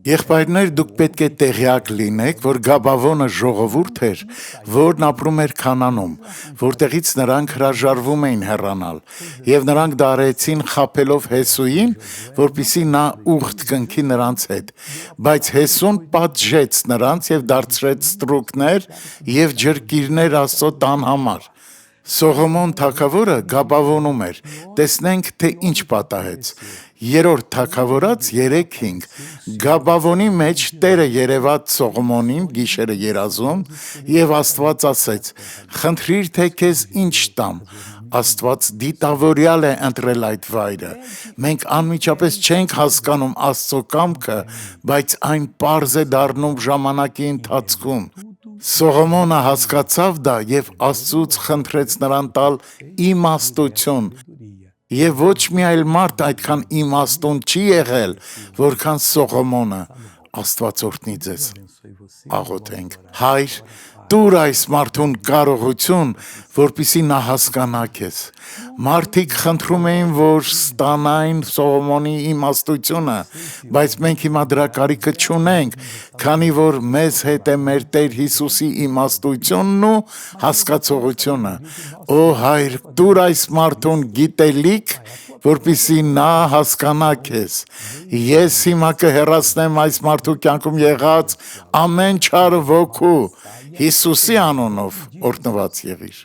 Եղբայրներ, դուք պետք է տեղյակ լինեք, որ Գաբավոնը ժողովուրդ էր, որն ապրում էր Քանանում, որտեղից նրանք հրաժարվում էին հեռանալ, եւ նրանք դա արեցին խաբելով Հեսուին, որպեսզի նա ուխտ կնքի նրանց հետ, բայց Հեսուն պատժեց նրանց եւ դարձրեց ստրուկներ եւ ջրկիրներ Աստծո տան համար։ Սողոմոն թագավորը Գաբավոնում էր, տեսնենք, թե ինչ պատահեց։ Երրորդ թագավորած 3:5 Գաբավոնի մեջ Տերը երևաց Սողոմոնին գիշերը երազում եւ Աստված ասեց. «Խնդրիր, թե քեզ ինչ տամ»։ Աստված դիտավորյալ է ընտրել այդ վայրը։ Մենք անմիջապես չենք հասկանում Աստծո կամքը, բայց այն պարզ է դառնում ժամանակի ընթացքում։ Սողոմոնը հասկացավ դա եւ Աստծուց խնդրեց նրան տալ իմաստություն։ Եվ ոչ մի այլ մարդ այդքան իմաստուն չի եղել, որքան Սողոմոնը։ Աստված օրհնի ձեզ։ Աղոթենք։ Հայր, տուր այս մարդուն կարողություն, որպեսզի նա հասկանա քեզ։ Մարդիկ խնդրում էին, որ ստանային Սողոմոնի իմաստությունը, բայց մենք հիմա դրա կարիքը չունենք, քանի որ մեզ հետ է մեր Տեր Հիսուսի իմաստությունն ու հասկացողությունը։ Օ Հայր, տուր այս մարդուն գիտելիք, որպեսզի նա հասկանա քեզ։ Ես հիմա կհեռացնեմ այս մարդու կյանքում եղած ամեն չար ոգու, Հիսուսի անունով օրհնված եղիր։